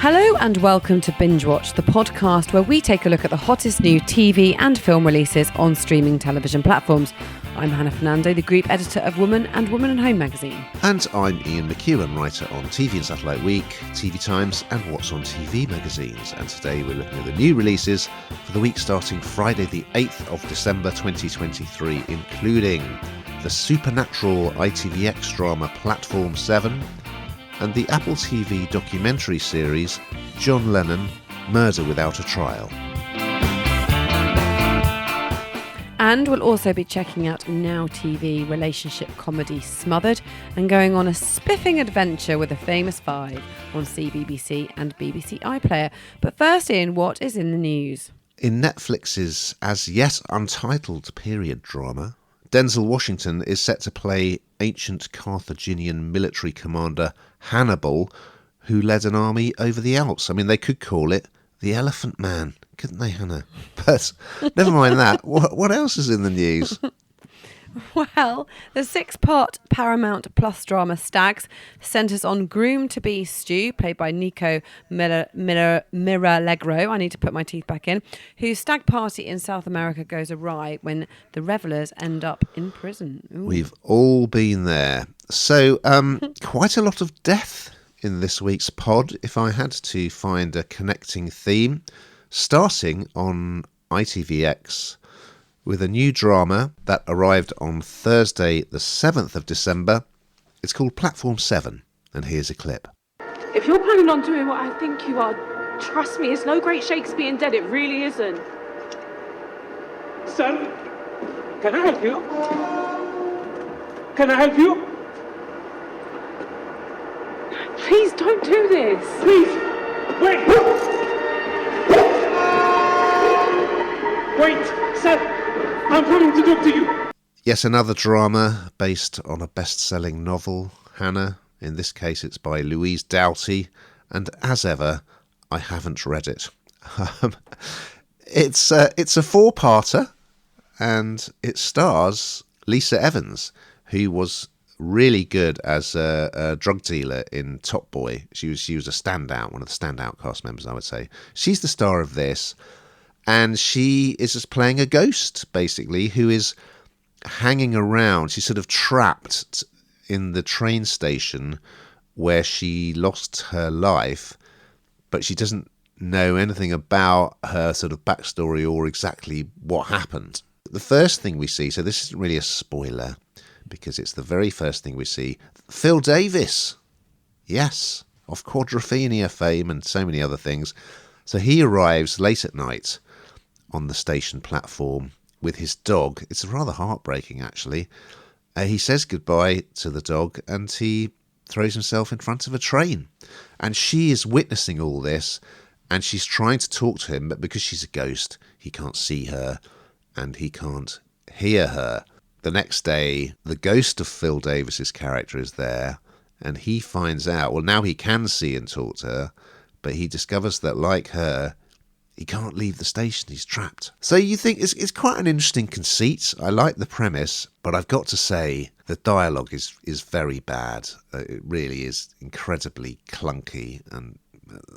Hello and welcome to Bingewatch, the podcast where we take a look at the hottest new TV and film releases on streaming television platforms. I'm Hannah Fernando, the group editor of Woman and Woman & Home magazine. And I'm Ian McEwen, writer on TV and Satellite Week, TV Times and What's on TV magazines. And today we're looking at the new releases for the week starting Friday the 8th of December 2023, including the supernatural ITVX drama Platform 7, and the Apple TV documentary series John Lennon, Murder Without a Trial. And we'll also be checking out Now TV relationship comedy Smothered and going on a spiffing adventure with a famous five on CBBC and BBC iPlayer. But first, Ian, what is in the news? In Netflix's as yet untitled period drama, Denzel Washington is set to play ancient Carthaginian military commander Hannibal, who led an army over the Alps. I mean, they could call it the Elephant Man, couldn't they, Hannah? But never mind that. What else is in the news? Well, the 6-part Paramount Plus drama Stags centres on groom-to-be Stu, played by Nico Miralegro, I need to put my teeth back in, whose stag party in South America goes awry when the revellers end up in prison. Ooh. We've all been there. So, quite a lot of death in this week's pod, if I had to find a connecting theme, starting on ITVX with a new drama that arrived on Thursday the 7th of December. It's called Platform 7, and here's a clip. If you're planning on doing what I think you are, trust me, it's no great Shakespeare dead, it really isn't. Sir, can I help you? Can I help you? Please don't do this. Please, wait! Wait, sir, I'm coming to talk to you. Yes, another drama based on a best-selling novel, Hannah. In this case, it's by Louise Doughty, and as ever, I haven't read it. It's a 4-parter, and it stars Lisa Evans, who was really good as a drug dealer in Top Boy. She was a standout, one of the standout cast members, I would say. She's the star of this. And she is just playing a ghost, basically, who is hanging around. She's sort of trapped in the train station where she lost her life, but she doesn't know anything about her sort of backstory or exactly what happened. The first thing we see, so this isn't really a spoiler, because it's the very first thing we see, Phil Davis. Yes, of Quadrophenia fame and so many other things. So he arrives late at night on the station platform with his dog. It's rather heartbreaking, actually. He says goodbye to the dog and he throws himself in front of a train. And she is witnessing all this and she's trying to talk to him, but because she's a ghost, he can't see her and he can't hear her. The next day, the ghost of Phil Davis's character is there and he finds out, well, now he can see and talk to her, but he discovers that, like her, he can't leave the station. He's trapped. So you think it's quite an interesting conceit. I like the premise, but I've got to say the dialogue is very bad. It really is incredibly clunky, and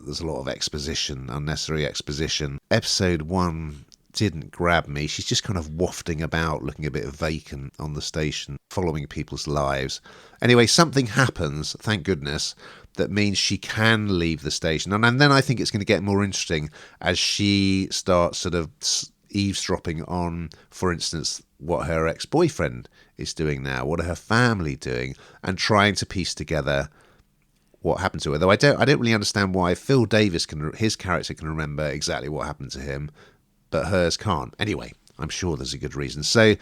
there's a lot of exposition, unnecessary exposition. Episode 1 didn't grab me. She's just kind of wafting about, looking a bit vacant on the station, following people's lives. Anyway, something happens, thank goodness, that means she can leave the station. And then I think it's going to get more interesting as she starts sort of eavesdropping on, for instance, what her ex-boyfriend is doing now, what are her family doing, and trying to piece together what happened to her. Though I don't really understand why Phil Davis, his character, can remember exactly what happened to him, but hers can't. Anyway, I'm sure there's a good reason. So,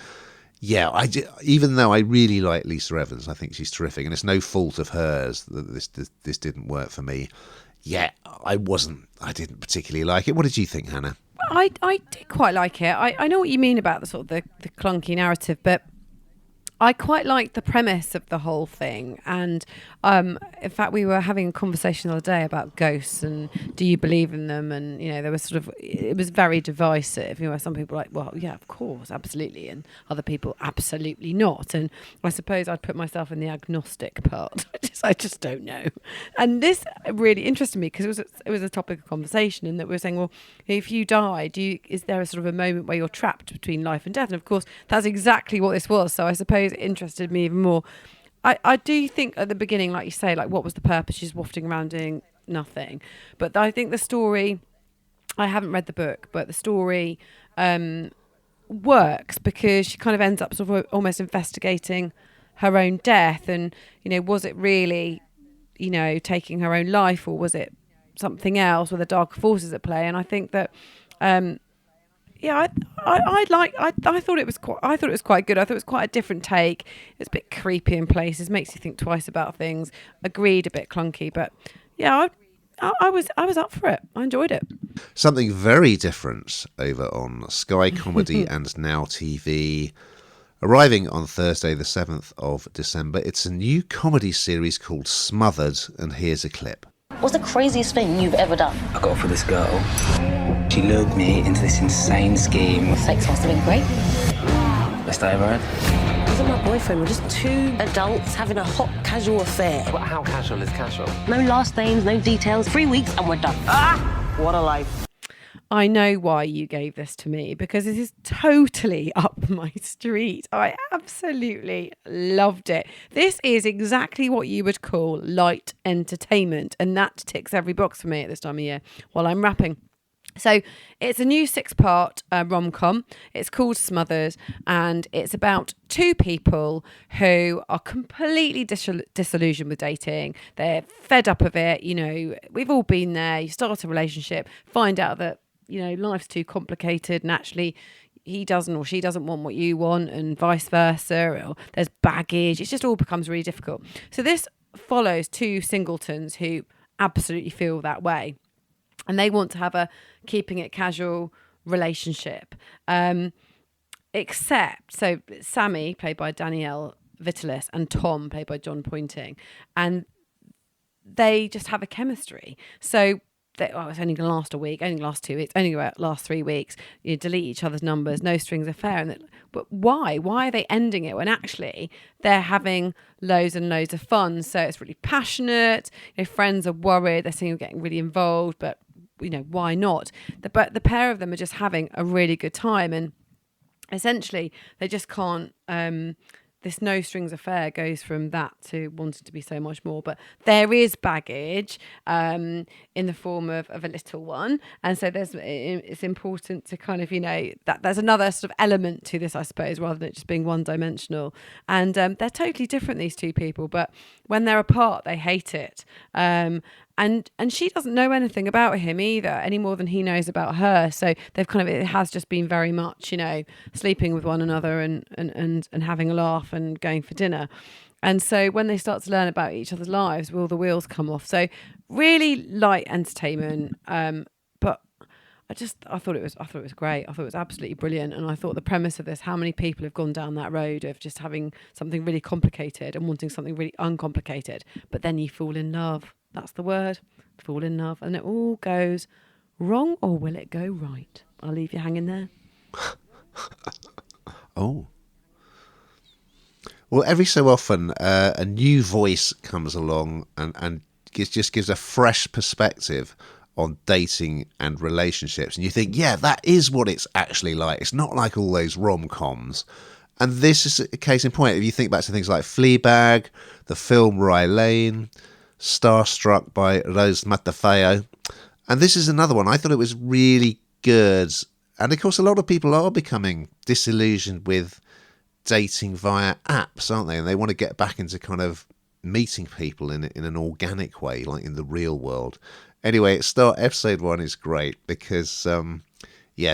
yeah, even though I really like Lisa Evans, I think she's terrific, and it's no fault of hers that this didn't work for me. Yeah, I didn't particularly like it. What did you think, Hannah? I did quite like it. I know what you mean about the sort of the clunky narrative, but I quite liked the premise of the whole thing, and in fact, we were having a conversation the other day about ghosts and do you believe in them? And there was it was very divisive. Some people were like, well, yeah, of course, absolutely, and other people absolutely not. And I suppose I'd put myself in the agnostic part. I just don't know. And this really interested me because it was a topic of conversation, and that we were saying, well, if you die, is there a sort of a moment where you're trapped between life and death? And of course, that's exactly what this was. So I suppose it interested me even more. I do think at the beginning, like you say, like what was the purpose? She's wafting around doing nothing. But I think the story, I haven't read the book, but the story works because she kind of ends up sort of almost investigating her own death. And, was it really, taking her own life, or was it something else with the darker forces at play? And I think that I thought it was quite good. I thought it was quite a different take. It's a bit creepy in places, makes you think twice about things. Agreed, a bit clunky, but yeah, I was up for it. I enjoyed it. Something very different over on Sky Comedy and Now TV. Arriving on Thursday, the 7th of December, it's a new comedy series called Smothered, and here's a clip. What's the craziest thing you've ever done? I got for this girl. She lured me into this insane scheme. Sex must have been great. Best I ever had. Wasn't my boyfriend, we're just two adults having a hot, casual affair. But how casual is casual? No last names, no details, 3 weeks and we're done. What a life. I know why you gave this to me, because this is totally up my street. I absolutely loved it. This is exactly what you would call light entertainment, and that ticks every box for me at this time of year while I'm rapping. So it's a new 6-part rom-com. It's called Smothered, and it's about two people who are completely disillusioned with dating. They're fed up of it. We've all been there. You start a relationship, find out that life's too complicated, and actually he doesn't or she doesn't want what you want, and vice versa, or there's baggage. It just all becomes really difficult. So this follows two singletons who absolutely feel that way, and they want to have a keeping it casual relationship. Except, so Sammy, played by Danielle Vitalis, and Tom, played by John Pointing, and they just have a chemistry. So it's only going to last a week, only last 2 weeks, only going to last 3 weeks. You delete each other's numbers, no strings affair. But why? Why are they ending it when actually they're having loads and loads of fun? So it's really passionate. Friends are worried. They're seeing you getting really involved, but why not? But the pair of them are just having a really good time, and essentially they just can't. This no strings affair goes from that to wanting to be so much more. But there is baggage in the form of a little one. And so it's important to kind of, that there's another sort of element to this, I suppose, rather than it just being one dimensional. And they're totally different, these two people. But when they're apart, they hate it. And she doesn't know anything about him either, any more than he knows about her. So it has just been very much, sleeping with one another and having a laugh and going for dinner. And so when they start to learn about each other's lives, will the wheels come off? So really light entertainment. But I thought it was great. I thought it was absolutely brilliant. And I thought the premise of this, how many people have gone down that road of just having something really complicated and wanting something really uncomplicated, but then you fall in love. That's the word, fall in love, and it all goes wrong, or will it go right? I'll leave you hanging there. Oh. Well, every so often, a new voice comes along and just gives a fresh perspective on dating and relationships. And you think, yeah, that is what it's actually like. It's not like all those rom-coms. And this is a case in point. If you think back to things like Fleabag, the film Rye Lane, Starstruck by Rose Matafeo. And this is another one. I thought it was really good. And of course, a lot of people are becoming disillusioned with dating via apps, aren't they? And they want to get back into kind of meeting people in an organic way, like in the real world. Anyway, episode 1 is great because,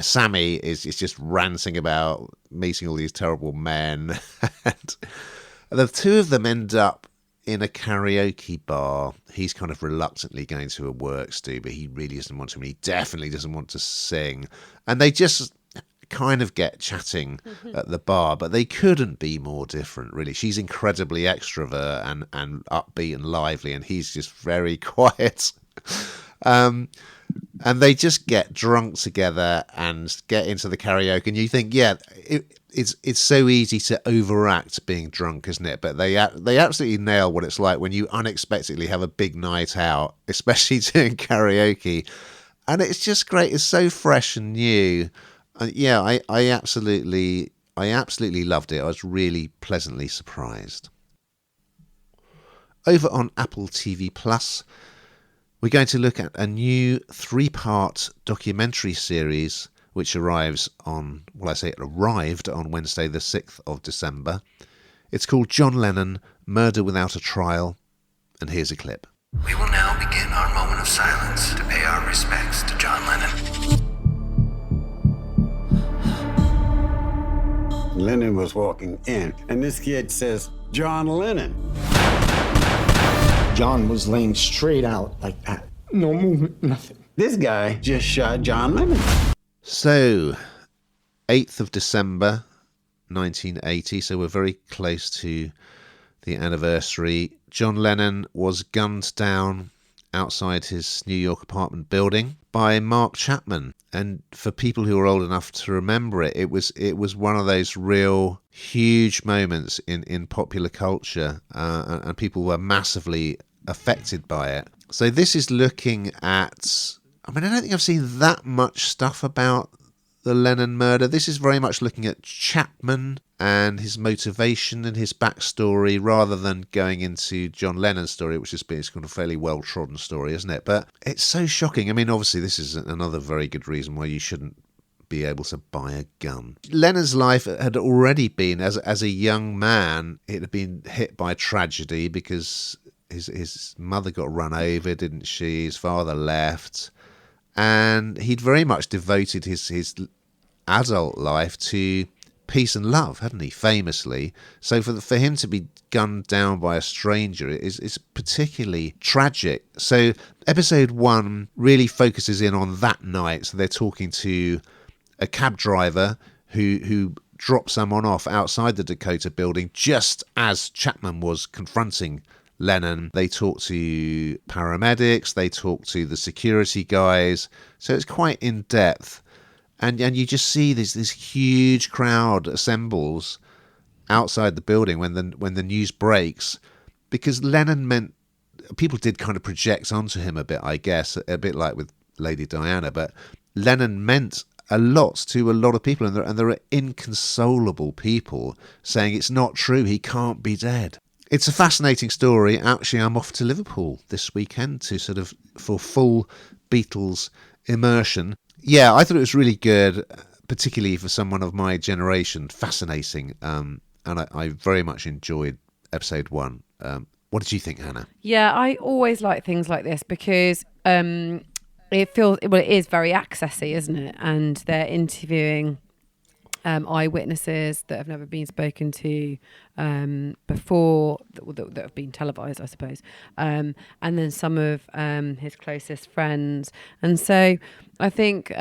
Sammy is just ranting about meeting all these terrible men. And the two of them end up in a karaoke bar. He's kind of reluctantly going to a work stu, but he really doesn't want to, and he definitely doesn't want to sing. And they just kind of get chatting at the bar, but they couldn't be more different, really. She's incredibly extrovert and upbeat and lively, and he's just very quiet. And they just get drunk together and get into the karaoke, and you think, yeah, it's so easy to overact being drunk, isn't it? But they absolutely nail what it's like when you unexpectedly have a big night out, especially doing karaoke, and it's just great. It's so fresh and new. Yeah, I absolutely loved it. I was really pleasantly surprised. Over on Apple TV Plus, we're going to look at a new 3-part documentary series which arrived on Wednesday the 6th of December. It's called John Lennon, Murder Without a Trial, and here's a clip. We will now begin our moment of silence to pay our respects to John Lennon. Lennon was walking in, and this kid says, "John Lennon." John was laying straight out like that. No movement, nothing. This guy just shot John Lennon. So, 8th of December, 1980, so we're very close to the anniversary. John Lennon was gunned down outside his New York apartment building by Mark Chapman. And for people who are old enough to remember it, it was one of those real huge moments in popular culture, and people were massively affected by it. So this is looking at, I don't think I've seen that much stuff about the Lennon murder. This is very much looking at Chapman and his motivation and his backstory, rather than going into John Lennon's story, which has been kind of a fairly well-trodden story, isn't it? But it's so shocking. Obviously, this is another very good reason why you shouldn't be able to buy a gun. Lennon's life had already been, as a young man, it had been hit by tragedy because his mother got run over, didn't she? His father left. And he'd very much devoted his adult life to peace and love, hadn't he, famously? So for him to be gunned down by a stranger is particularly tragic. So episode 1 really focuses in on that night. So they're talking to a cab driver who dropped someone off outside the Dakota building just as Chapman was confronting Lennon. They talk to paramedics, they talk to the security guys, so it's quite in depth, and you just see this huge crowd assembles outside the building when the news breaks, because Lennon meant, people did kind of project onto him a bit, I guess, a bit like with Lady Diana, but Lennon meant a lot to a lot of people, and there are inconsolable people saying it's not true, he can't be dead. It's a fascinating story. Actually, I'm off to Liverpool this weekend for full Beatles immersion. Yeah, I thought it was really good, particularly for someone of my generation. Fascinating. And I very much enjoyed episode 1. What did you think, Hannah? Yeah, I always like things like this because it is very accessy, isn't it? And they're interviewing eyewitnesses that have never been spoken to before, that have been televised, I suppose, and then some of his closest friends. And so I think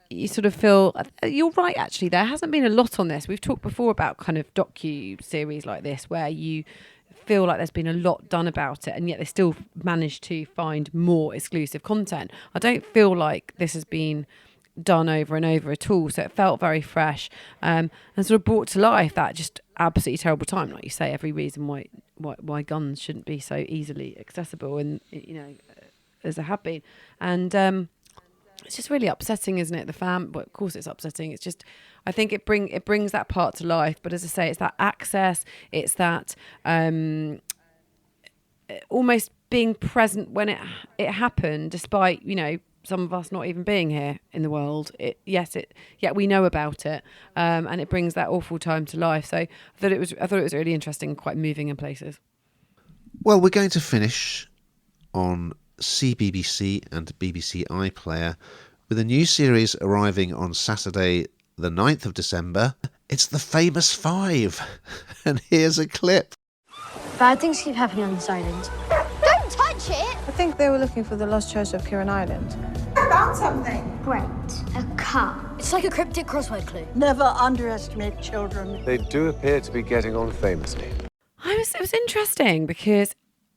you sort of feel, you're right, actually, there hasn't been a lot on this. We've talked before about kind of docu-series like this where you feel like there's been a lot done about it, and yet they still managed to find more exclusive content. I don't feel like this has been done over and over at all, so it felt very fresh, and sort of brought to life that just absolutely terrible time, like you say, every reason why guns shouldn't be so easily accessible, and as they have been, and it's just really upsetting, isn't it? Well, of course it's upsetting. It's just, I think it brings that part to life. But as I say, it's that access. It's that almost being present when it happened, despite some of us not even being here in the world. Yet we know about it, and it brings that awful time to life. So I thought it was really interesting, quite moving in places. Well, we're going to finish on CBBC and BBC iPlayer with a new series arriving on Saturday the 9th of December. It's The Famous Five, and here's a clip. Bad things keep happening on this island. Don't touch it! I think they were looking for the lost church of Kirin Island. I found something. Great. A car. It's like a cryptic crossword clue. Never underestimate children. They do appear to be getting on famously. It was interesting because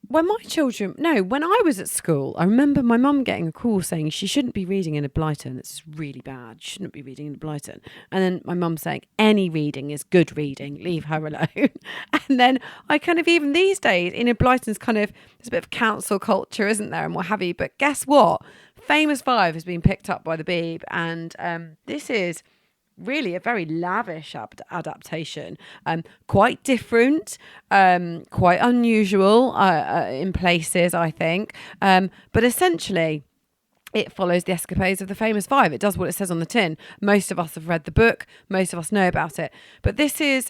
when I was at school, I remember my mum getting a call saying she shouldn't be reading Enid Blyton. It's really bad. You shouldn't be reading Enid Blyton. And then my mum saying, any reading is good reading. Leave her alone. And then I kind of, even these days, Enid Blyton's kind of, there's a bit of council culture, isn't there, and what have you. But guess what? Famous Five has been picked up by the Beeb. And this is really a very lavish adaptation, quite different, quite unusual in places, I think. But essentially, it follows the escapades of the Famous Five. It does what it says on the tin. Most of us have read the book. Most of us know about it. But this is...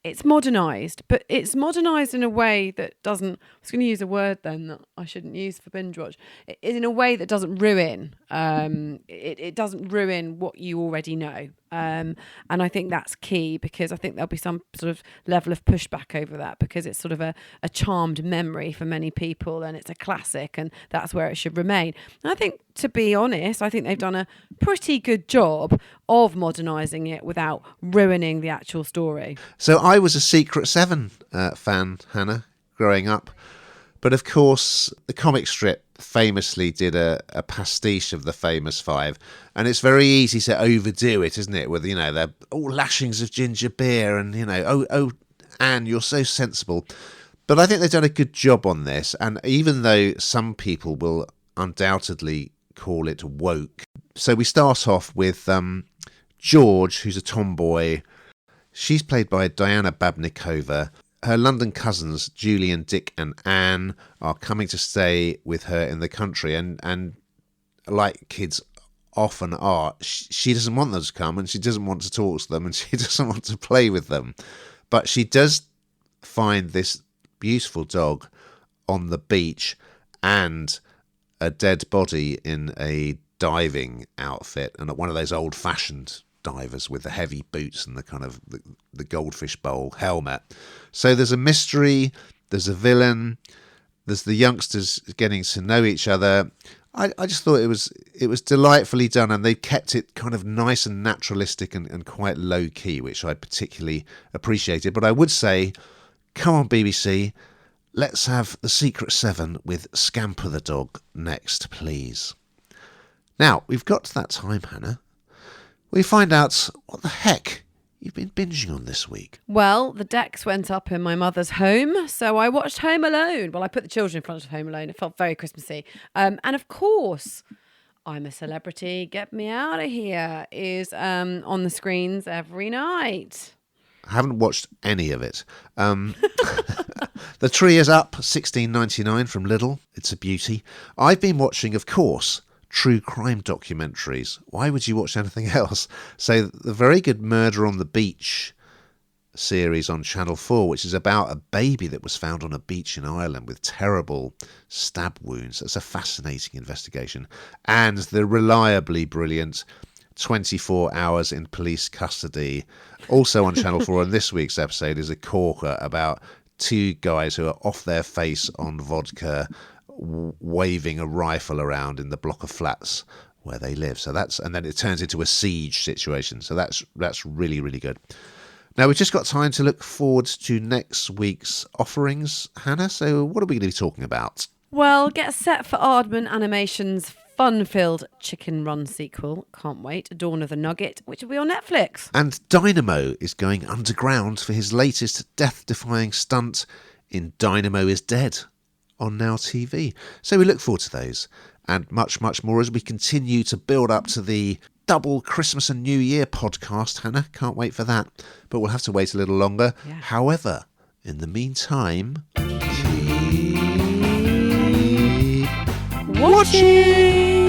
it's modernised, but it's modernised in a way that doesn't... I was going to use a word then that I shouldn't use for Bingewatch. In a way that doesn't ruin. It doesn't ruin what you already know. And I think that's key, because I think there'll be some sort of level of pushback over that, because it's sort of a charmed memory for many people, and it's a classic, and that's where it should remain. And I think, to be honest, I think they've done a pretty good job of modernising it without ruining the actual story. So I was a Secret Seven fan, Hannah, growing up. But of course, the comic strip famously did a pastiche of the Famous Five. And it's very easy to overdo it, isn't it? With, they're all lashings of ginger beer and, oh, Anne, you're so sensible. But I think they've done a good job on this. And even though some people will undoubtedly call it woke. So we start off with George, who's a tomboy. She's played by Diana Babnikova. Her London cousins, Julian, Dick and Anne, are coming to stay with her in the country. And like kids often are, she doesn't want them to come, and she doesn't want to talk to them, and she doesn't want to play with them. But she does find this beautiful dog on the beach and a dead body in a diving outfit, and one of those old-fashioned divers with the heavy boots and the kind of the goldfish bowl helmet. So there's a mystery, there's a villain, there's the youngsters getting to know each other. I just thought it was delightfully done, and they kept it kind of nice and naturalistic and quite low key, which I particularly appreciated. But I would say, come on BBC, let's have the Secret Seven with Scamper the dog next, please. Now, we've got to that time, Hannah. We find out what the heck you've been binging on this week. Well, the decks went up in my mother's home, so I watched Home Alone. Well, I put the children in front of Home Alone. It felt very Christmassy. And of course, I'm a Celebrity, Get Me Out of Here is on the screens every night. I haven't watched any of it. The Tree is Up, $16.99 from Lidl. It's a beauty. I've been watching, of course, true crime documentaries. Why would you watch anything else? So the very good Murder on the Beach series on Channel 4, which is about a baby that was found on a beach in Ireland with terrible stab wounds. It's a fascinating investigation. And the reliably brilliant 24 Hours in Police Custody, also on Channel 4. And this week's episode is a corker about two guys who are off their face on vodka, waving a rifle around in the block of flats where they live. So and then it turns into a siege situation. So that's really, really good. Now we've just got time to look forward to next week's offerings, Hannah. So what are we going to be talking about? Well, get set for Aardman Animation's fun-filled Chicken Run sequel. Can't wait. Dawn of the Nugget, which will be on Netflix. And Dynamo is going underground for his latest death-defying stunt in Dynamo is Dead on Now TV. So we look forward to those and much, much more as we continue to build up to the double Christmas and New Year podcast, Hannah. Can't wait for that. But we'll have to wait a little longer. Yeah. However, in the meantime, keep watching.